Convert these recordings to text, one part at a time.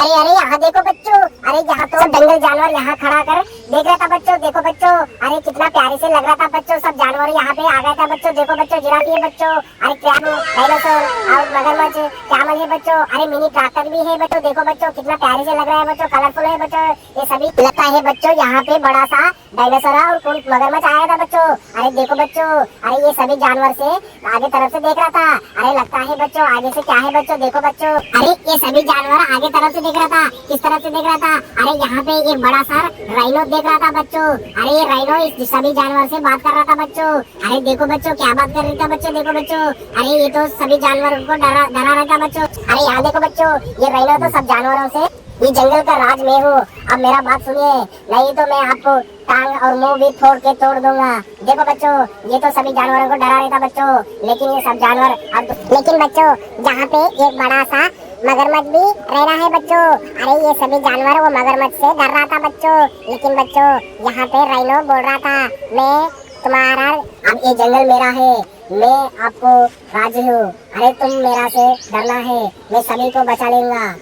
अरे अरे यहाँ देखो बच्चों, अरे यहाँ तो जंगल जानवर यहाँ खड़ा कर देख रहा था बच्चों। देखो बच्चों, अरे कितना प्यारे से लग रहा था बच्चों। सब जानवर यहाँ पे आ गया था बच्चों। देखो बच्चों, जिराफ है बच्चों, अरे क्या डायनासोर और मगरमच्छ, कैमल है बच्चों, अरे मिनी ट्रैक्टर भी है बच्चों। देखो बच्चों, कितना प्यारे से लग रहा है बच्चों, कलरफुल है बच्चों। ये सभी लगता है बच्चों यहाँ पे बड़ा सा डायनासोर और मगरमच्छ आया था बच्चों। अरे देखो बच्चों, अरे ये सभी जानवर से आगे तरफ से देख रहा था। अरे लगता है बच्चों आगे से क्या है बच्चों। देखो बच्चों, अरे ये सभी जानवर आगे तरफ से देख रहा था। किस तरफ से देख रहा था? अरे यहाँ पे एक बड़ा सा राइनो देख रहा था बच्चों। अरे ये राइनो इस सभी जानवर से बात कर रहा था बच्चों। अरे देखो बच्चों, क्या बात कर रही था बच्चों। देखो बच्चों, अरे ये तो सभी जानवर को डरा रहा था बच्चों। अरे यहाँ देखो बच्चों, ये राइनो तो सब जानवरों से ये जंगल का राज मैं हूँ। अब मेरा बात सुनिए, नहीं तो मैं आपको टांग और मुंह भी फोड़ के तोड़ दूंगा। देखो बच्चों, ये तो सभी जानवरों को डरा रहा था बच्चों, लेकिन ये सब जानवर अब लेकिन बच्चों यहाँ पे एक बड़ा सा मगरमच्छ भी रह रहा है बच्चों। अरे ये सभी जानवर वो मगरमच्छ से डर रहा था बच्चों, लेकिन बच्चों यहाँ पे राइनो बोल रहा था, मैं तुम्हारा, अब ये जंगल मेरा है, मैं आपको राजी हूँ। अरे तुम मेरा से डरना है, मैं सभी को बचा लूंगा।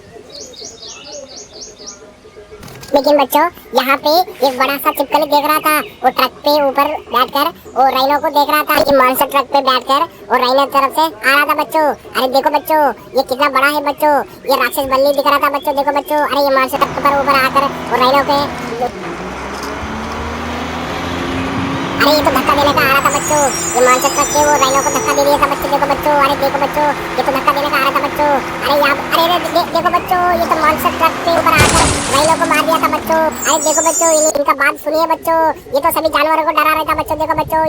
लेकिन बच्चों यहाँ पे एक बड़ा सा छिपकली देख रहा था। वो ट्रक पे ऊपर बैठकर वो राइनो को देख रहा था कि मॉन्स्टर ट्रक पे बैठकर और राइनो तरफ से आ रहा था बच्चों। अरे देखो बच्चों, ये कितना बड़ा है बच्चों, ये राक्षस बल्ली दिख रहा था बच्चों। देखो बच्चों, अरे ये मॉन्स्टर ट्रक पर ऊपर आकर और राइनो पे, अरे ये तो धक्का देने का आ रहा था बच्चों। ये मॉन्स्टर ट्रक के वो राइनो को धक्का दे दिया था बच्चों। देखो बच्चों, अरे देखो बच्चों, ये तो धक्का देने का आ रहा था बच्चों। अरे यहाँ अरे देखो बच्चों, ये तो मॉन्स्टर ट्रक के ऊपर आकर राइनो को मार दिया था बच्चों। अरे देखो बच्चों, इनका बात सुनिए बच्चों, ये तो सभी जानवरों को डरा रहा था बच्चों। देखो बच्चों,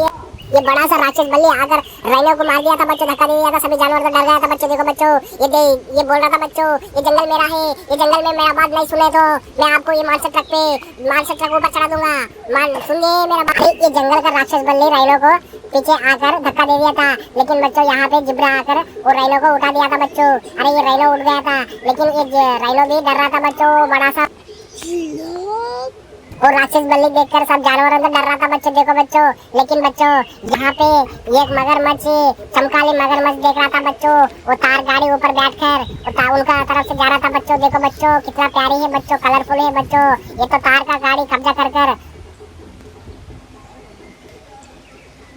ये बड़ा सा राक्षस बल्ली आकर राइनो को मार दिया था बच्चों, धक्का दे दिया था, सभी जानवर तो डर गया था बच्चों। देखो बच्चों, ये बोल रहा था बच्चों, ये जंगल मेरा है, ये जंगल में मेरा बात नहीं सुने तो मैं आपको ये मॉन्स्टर ट्रक ऊपर चढ़ा दूंगा। सुनिए मेरा बात। ये जंगल का राक्षस बल्ली राइनो को पीछे आकर धक्का दे दिया था, लेकिन बच्चों यहाँ पे जिब्रा आकर वो राइनो को उठा दिया था बच्चों। अरे ये राइनो उठ गया था, लेकिन ये राइनो भी डर रहा था बच्चों, बड़ा सा और राक्षस बल्ली देखकर सब जानवरों से डर रहा था बच्चों। देखो बच्चों, लेकिन बच्चों यहाँ पे एक मगरमच्छ, चमकाली मगरमच्छ देख रहा था बच्चों। वो तार गाड़ी ऊपर बैठकर उनका तरफ से जा रहा था बच्चों। देखो बच्चों, कितना प्यारी है बच्चों, कलरफुल है बच्चों। ये तो तार का गाड़ी कब्जा कर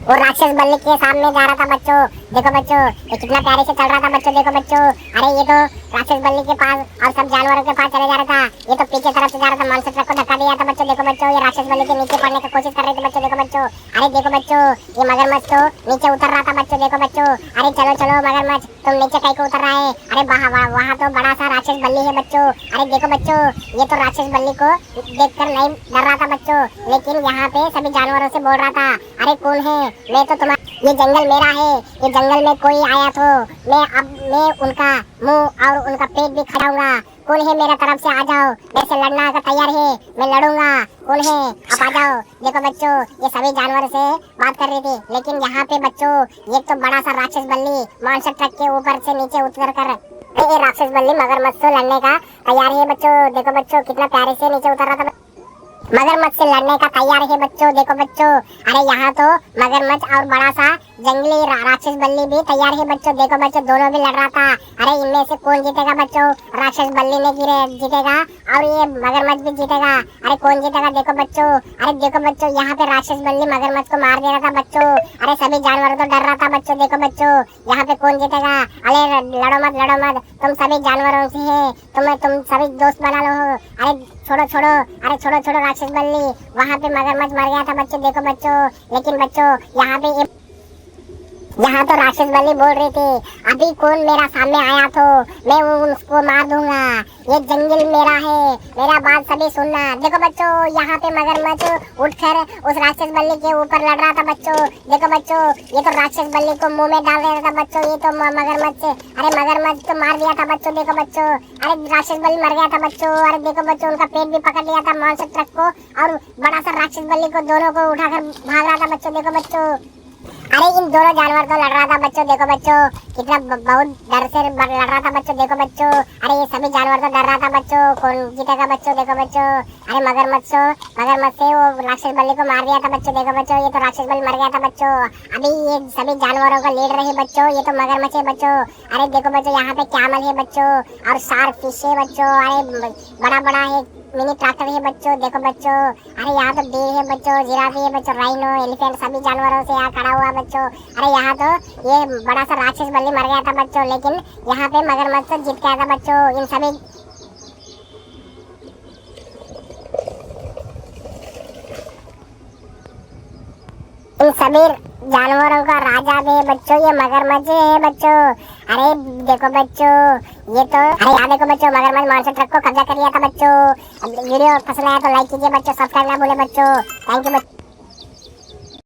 और राक्षस बल्ली के सामने जा रहा था बच्चों। देखो बच्चों, ये कितना प्यारे से चल रहा था बच्चों। देखो बच्चों, अरे ये तो राक्षस बल्ली के पास और सब जानवरों के पास चले जा रहा था। ये तो पीछे तरफ से जा रहा था, मॉन्स्टर ट्रक को धक्का दिया था बच्चों। देखो बच्चों, ये राक्षस बल्ली के नीचे पड़ने की कोशिश कर रहे थे बच्चों। देखो बच्चों, अरे देखो बच्चों, ये मगरमच्छ तो नीचे उतर रहा था बच्चों। देखो बच्चों, अरे चलो चलो मगरमच्छ, तुम नीचे कहीं को उतर रहा है? अरे वहाँ तो बड़ा सा राक्षस बल्ली है बच्चों। अरे देखो बच्चों, ये तो राक्षस बल्ली को देखकर नहीं डर रहा था बच्चों, लेकिन यहाँ पे सभी जानवरों से बोल रहा था, अरे कौन है? मैं तो तुम्हारा, ये जंगल मेरा है, ये जंगल में कोई आया तो मैं उनका मुंह और उनका पेट भी खड़ाऊंगा। कौन है मेरा तरफ से? आ जाओ, वैसे लड़ना का तैयार है, मैं लड़ूंगा। कौन है? आप आ जाओ। देखो बच्चों, ये सभी जानवर से बात कर रही थी, लेकिन यहाँ पे बच्चों ये तो बड़ा सा राक्षस बल्ली मॉन्स्टर ट्रक के ऊपर से नीचे उतर कर ये राक्षस बल्ली मगरमच्छ से लड़ने का तैयार है बच्चों। देखो बच्चों, कितना प्यारे से नीचे उतर रहा था, मगरमच्छ से लड़ने का तैयार है बच्चों। देखो बच्चों, अरे यहाँ तो मगरमच्छ और बड़ा सा जंगली राक्षस बल्ली भी तैयार है बच्चों। देखो बच्चों, दोनों भी लड़ रहा था। अरे इनमें से कौन जीतेगा बच्चों? राक्षस बल्ली ने जीतेगा और ये मगरमच्छ भी जीतेगा। अरे कौन जीतेगा? देखो बच्चों, अरे देखो बच्चों, यहाँ पे राक्षस बल्ली मगरमच्छ को मार दे रहा था बच्चों। अरे सभी जानवर तो डर रहा था बच्चों। देखो बच्चों, यहाँ पे कौन जीतेगा? अरे लड़ो मत, तुम सभी जानवरों से है, तुम सभी दोस्त बना लो। अरे छोड़ो राक्षस बल्ली, वहाँ पे मगरमच्छ मर गया था बच्चों। देखो बच्चों, लेकिन बच्चों यहाँ तो राक्षस बल्ली बोल रही थी, अभी कौन मेरा सामने आया तो मैं उसको मार दूंगा, ये जंगल मेरा है, मेरा बात सभी सुनना। देखो बच्चों, यहाँ पे मगरमच्छ उठकर उस राक्षस बल्ली के ऊपर लड़ रहा था बच्चों। देखो बच्चों, ये तो राक्षस बल्ली को मुंह में डाल रहा था बच्चों। ये तो मगरमच्छ, अरे मगरमच्छ तो मार दिया था बच्चों। देखो बच्चों, अरे राक्षस बल्ली मर गया था बच्चों। अरे देखो बच्चों, उनका पेट भी पकड़ लिया था मॉन्स्टर ट्रक को और बड़ा सा राक्षस बल्ली को, दोनों को उठाकर भाग रहा था बच्चों। देखो बच्चों, अरे इन दोनों जानवर तो लड़ रहा था बच्चों, देखो बच्चों कितना बहुत डर से लड़ रहा था बच्चों, देखो बच्चों। अरे ये सभी जानवर तो डर रहा था बच्चों, कौन जीतेगा बच्चों, देखो बच्चों। अरे मगरमच्छ से वो राक्षस बल्ली को मार दिया था बच्चों, देखो बच्चों। ये तो राक्षस बल्ली मर गया था बच्चों। अभी ये सभी जानवरों का लीडर है बच्चों, ये तो मगरमच्छ है बच्चों। अरे देखो बच्चों यहाँ पे कैमल है बच्चों, और शार्क फिश है बच्चों। अरे बड़ा बड़ा है मिनी ट्रैक्टर है बच्चों, देखो बच्चों। अरे यहाँ तो डेर है बच्चों, जिराफ है बच्चों, राइनो, एलिफेंट, सभी जानवरों से यहाँ खड़ा हुआ बच्चों। अरे यहाँ तो ये बड़ा सा राक्षस बल्ली मर गया था बच्चों, लेकिन यहाँ पे मगरमच्छ जीत गया था बच्चों। इन सभी जानवरों का राजा भी है बच्चों, ये मगरमच्छ है बच्चों। अरे देखो बच्चों, ये तो अरे यहाँ देखो बच्चों, मगरमच्छ मॉन्स्टर ट्रक को कब्जा कर लिया था बच्चों। अब वीडियो पसंद आया तो लाइक कीजिए बच्चों, सब्सक्राइब ना भूले बच्चों। थैंक यू बच्चों।